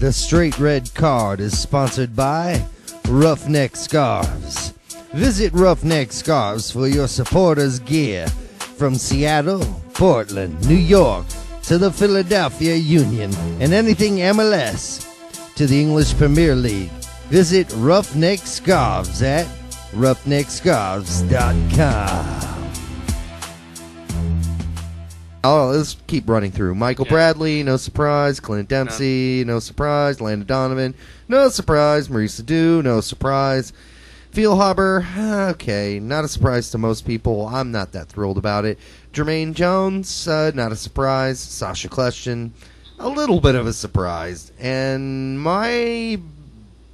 The Straight Red Card is sponsored by Roughneck Scarves. Visit Roughneck Scarves for your supporters' gear from Seattle, Portland, New York, to the Philadelphia Union, and anything MLS to the English Premier League. Visit Roughneck Scarves at roughneckscarves.com. Oh, let's keep running through. Michael Bradley, no surprise. Clint Dempsey, no surprise. Landon Donovan, no surprise. Maurice Adu, no surprise. Feilhaber, okay, not a surprise to most people. I'm not that thrilled about it. Jermaine Jones, not a surprise. Sasha Kljestan, a little bit of a surprise. And one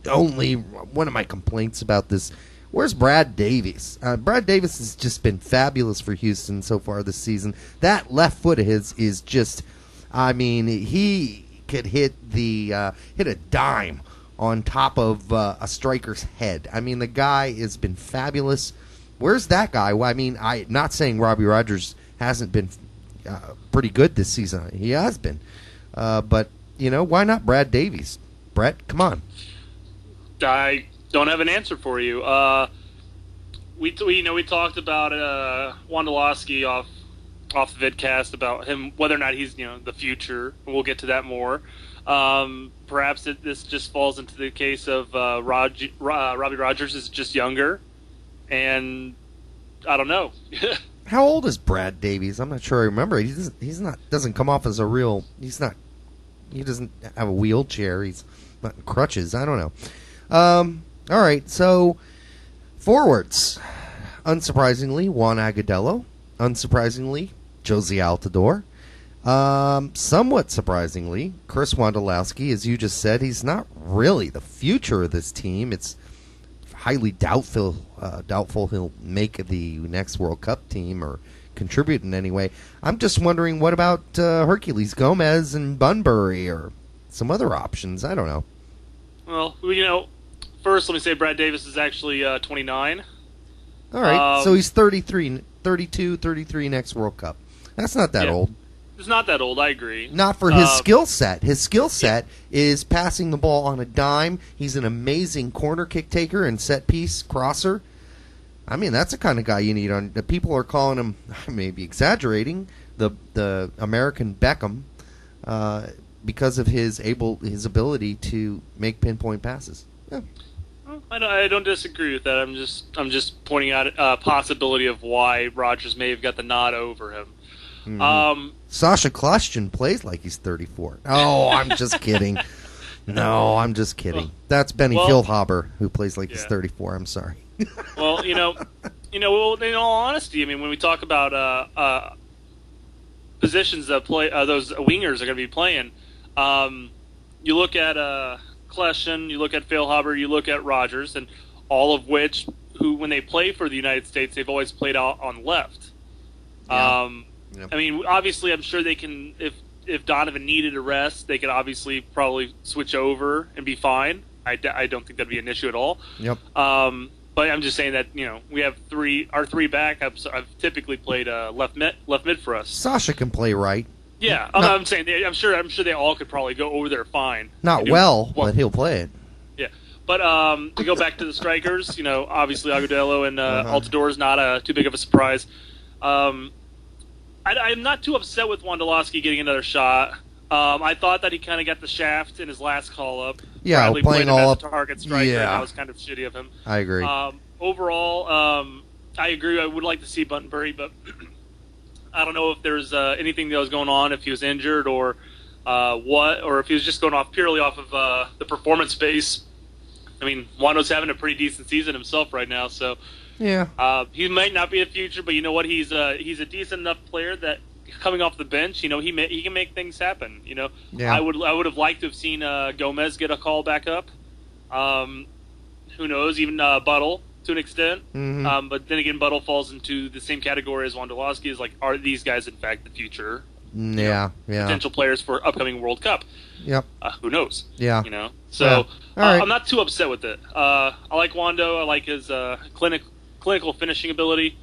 of my complaints about this, where's Brad Davies? Brad Davies has just been fabulous for Houston so far this season. That left foot of his is just, I mean, he could hit a dime on top of a striker's head. I mean, the guy has been fabulous. Where's that guy? Well, I mean, not saying Robbie Rogers hasn't been pretty good this season. He has been. But, why not Brad Davies? Brett, come on. I don't have an answer for you. We talked about Wondolowski off the vidcast about him, whether or not he's the future. We'll get to that more. Perhaps this just falls into the case of Robbie Rogers is just younger, and I don't know. How old is Brad Davies? I'm not sure I remember. He doesn't come off as a real. He doesn't have a wheelchair. He's not in crutches. I don't know. All right, so forwards. Unsurprisingly, Juan Agudelo. Unsurprisingly, Josie Altidore. Somewhat surprisingly, Chris Wondolowski, as you just said, he's not really the future of this team. It's highly doubtful he'll make the next World Cup team or contribute in any way. I'm just wondering, what about Herculez Gomez and Bunbury or some other options? I don't know. Well, first let me say Brad Davis is actually 29. All right, so he's 33 next World Cup. That's not that old. It's not that old, I agree. Not for his skill set. His skill set is passing the ball on a dime. He's an amazing corner kick taker and set piece crosser. I mean, that's the kind of guy you need on. People are calling him, maybe exaggerating, the American Beckham, because of his ability to make pinpoint passes. Yeah. I don't disagree with that. I'm just pointing out a possibility of why Rogers may have got the nod over him. Mm-hmm. Sasha Kljestan plays like he's 34. Oh, I'm just kidding. No, I'm just kidding. That's Benny Feilhaber, who plays like he's 34. I'm sorry. Well, in all honesty, I mean, when we talk about positions that play those wingers are going to be playing, you look at Kljestan, you look at Feilhaber, you look at Rogers, and all of which, when they play for the United States, they've always played out on left. Yeah. Yep. I mean, obviously, I'm sure they can. If Donovan needed a rest, they could obviously probably switch over and be fine. I don't think that'd be an issue at all. Yep. But I'm just saying that we have our three backups. I've typically played left mid for us. Sasha can play right. Yeah, I'm saying I'm sure they all could probably go over there fine. Not well, but he'll play it. Yeah, but to go back to the strikers, obviously Agudelo and Altidore is not too big of a surprise. I'm not too upset with Wondolowski getting another shot. I thought that he kind of got the shaft in his last call-up. Yeah, Bradley playing all up. Target striker. Yeah. That was kind of shitty of him. I agree. Overall, I agree. I would like to see Bunbury, but I don't know if there's anything that was going on, if he was injured or or if he was just going purely off of the performance base. I mean, Wando's having a pretty decent season himself right now, so yeah. He might not be a future, but you know what? He's a decent enough player that coming off the bench, he can make things happen. Yeah. I would have liked to have seen Gomez get a call back up. Who knows? Even Buttle to an extent. Mm-hmm. But then again, Buttle falls into the same category as Wondolowski. Is like, are these guys in fact the future? Yeah. Potential players for upcoming World Cup. Yep. Who knows? Yeah. So right. I'm not too upset with it. I like Wando. I like his clinical finishing ability.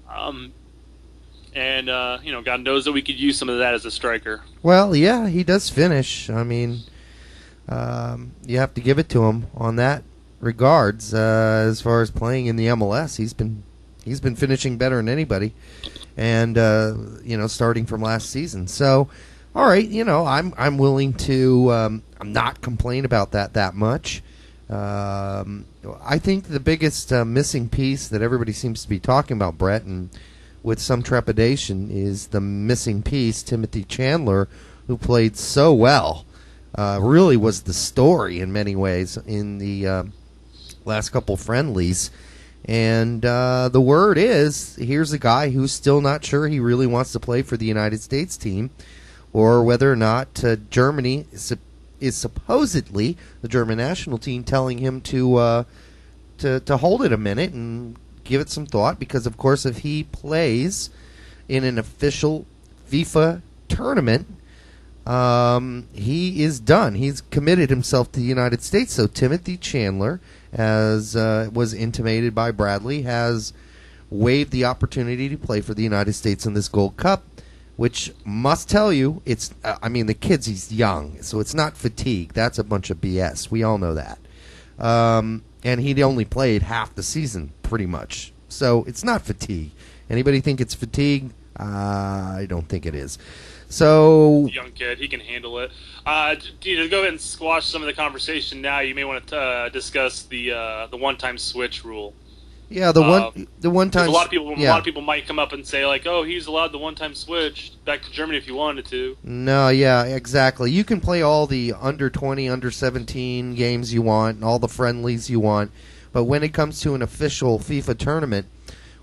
And God knows that we could use some of that as a striker. Well, yeah, he does finish. I mean, You have to give it to him on that regards. As far as playing in the MLS, he's been finishing better than anybody, and starting from last season. So, all right, I'm willing to not complain about that much. I think the biggest missing piece that everybody seems to be talking about, Brett, and with some trepidation, is the missing piece, Timothy Chandler, who played so well. Really was the story in many ways in the last couple friendlies. And the word is, here's a guy who's still not sure he really wants to play for the United States team, or whether or not Germany is supposedly, the German national team, telling him to hold it a minute and give it some thought, because, of course, if he plays in an official FIFA tournament, he is done. He's committed himself to the United States. So Timothy Chandler, as was intimated by Bradley, has waived the opportunity to play for the United States in this Gold Cup, which must tell you, it's. The kid's he's young, so it's not fatigue. That's a bunch of BS. We all know that. And he'd only played half the season, pretty much. So it's not fatigue. Anybody think it's fatigue? I don't think it is. So, young kid, he can handle it. To go ahead and squash some of the conversation now, you may want to discuss the one-time switch rule. Yeah, the one time. A lot of people might come up and say like, "Oh, he's allowed the one-time switch back to Germany if he wanted to." No, yeah, exactly. You can play all the under 20, under 17 games you want, and all the friendlies you want, but when it comes to an official FIFA tournament,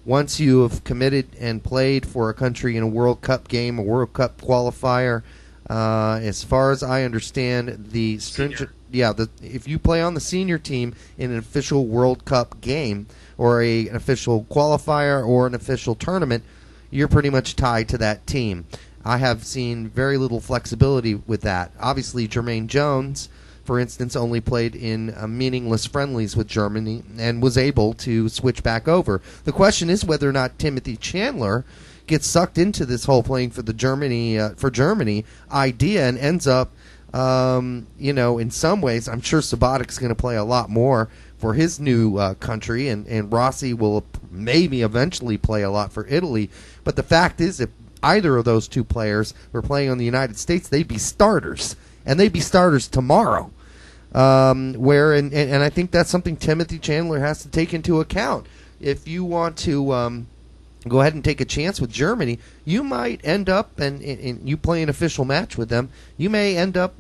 once you have committed and played for a country in a World Cup game, a World Cup qualifier, as far as I understand, the stringent, if you play on the senior team in an official World Cup game, or an official qualifier, or an official tournament, you're pretty much tied to that team. I have seen very little flexibility with that. Obviously, Jermaine Jones, for instance, only played in meaningless friendlies with Germany and was able to switch back over. The question is whether or not Timothy Chandler gets sucked into this whole playing for the Germany idea and ends up, in some ways, I'm sure Sabatic's going to play a lot more for his new country, and Rossi will maybe eventually play a lot for Italy. But the fact is, if either of those two players were playing on the United States, they'd be starters. And they'd be starters tomorrow. And I think that's something Timothy Chandler has to take into account. If you want to go ahead and take a chance with Germany, you might end up, and you play an official match with them, you may end up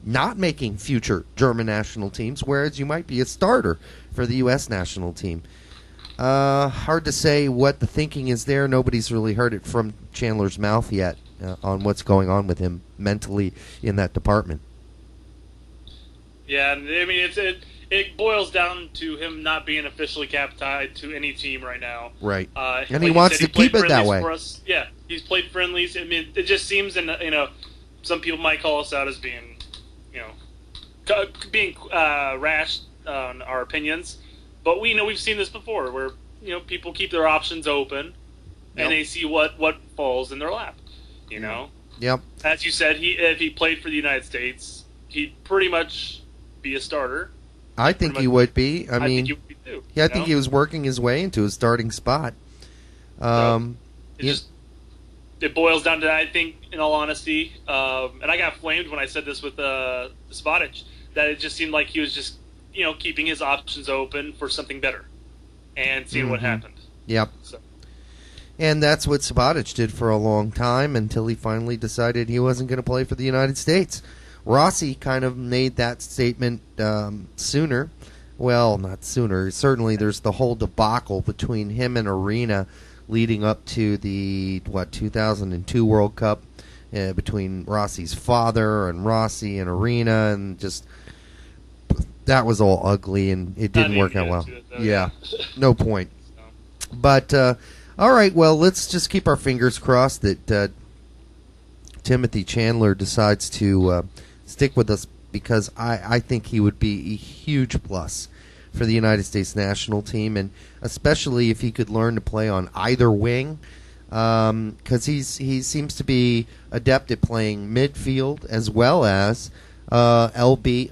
not making future German national teams, whereas you might be a starter for the U.S. national team. Hard to say what the thinking is there. Nobody's really heard it from Chandler's mouth yet. On what's going on with him mentally in that department. Yeah, it boils down to him not being officially tied to any team right now. Right, and like he wants to keep it that way. For us. Yeah, he's played friendlies. It just seems, some people might call us out as being, rash on our opinions, but we've seen this before, where people keep their options open, and they see what falls in their lap. Yep. As you said, if he played for the United States, he'd pretty much be a starter. I think he would be. I think he would be too. Yeah, I think he was working his way into a starting spot. It boils down to that, I think, in all honesty. And I got flamed when I said this with Spotich, that it just seemed like he was just, keeping his options open for something better and seeing what happened. Yep. So. And that's what Sabatic did for a long time until he finally decided he wasn't going to play for the United States. Rossi kind of made that statement sooner. Well, not sooner. Certainly there's the whole debacle between him and Arena leading up to the 2002 World Cup, between Rossi's father and Rossi and Arena, and just that was all ugly, and it didn't work out well. Yeah, no point. But all right, well, let's just keep our fingers crossed that Timothy Chandler decides to stick with us, because I think he would be a huge plus for the United States national team, and especially if he could learn to play on either wing, because he seems to be adept at playing midfield as well as RB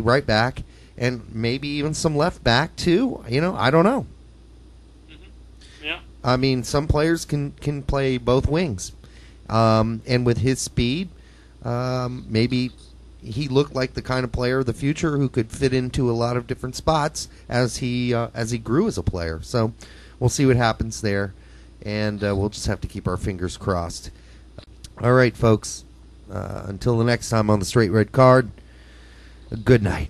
right back, and maybe even some left back too. I don't know. Mm-hmm. Yeah. I mean, some players can play both wings, and with his speed, maybe he looked like the kind of player of the future who could fit into a lot of different spots as he grew as a player. So we'll see what happens there, and we'll just have to keep our fingers crossed. All right, folks. Until the next time on the Straight Red Card, good night.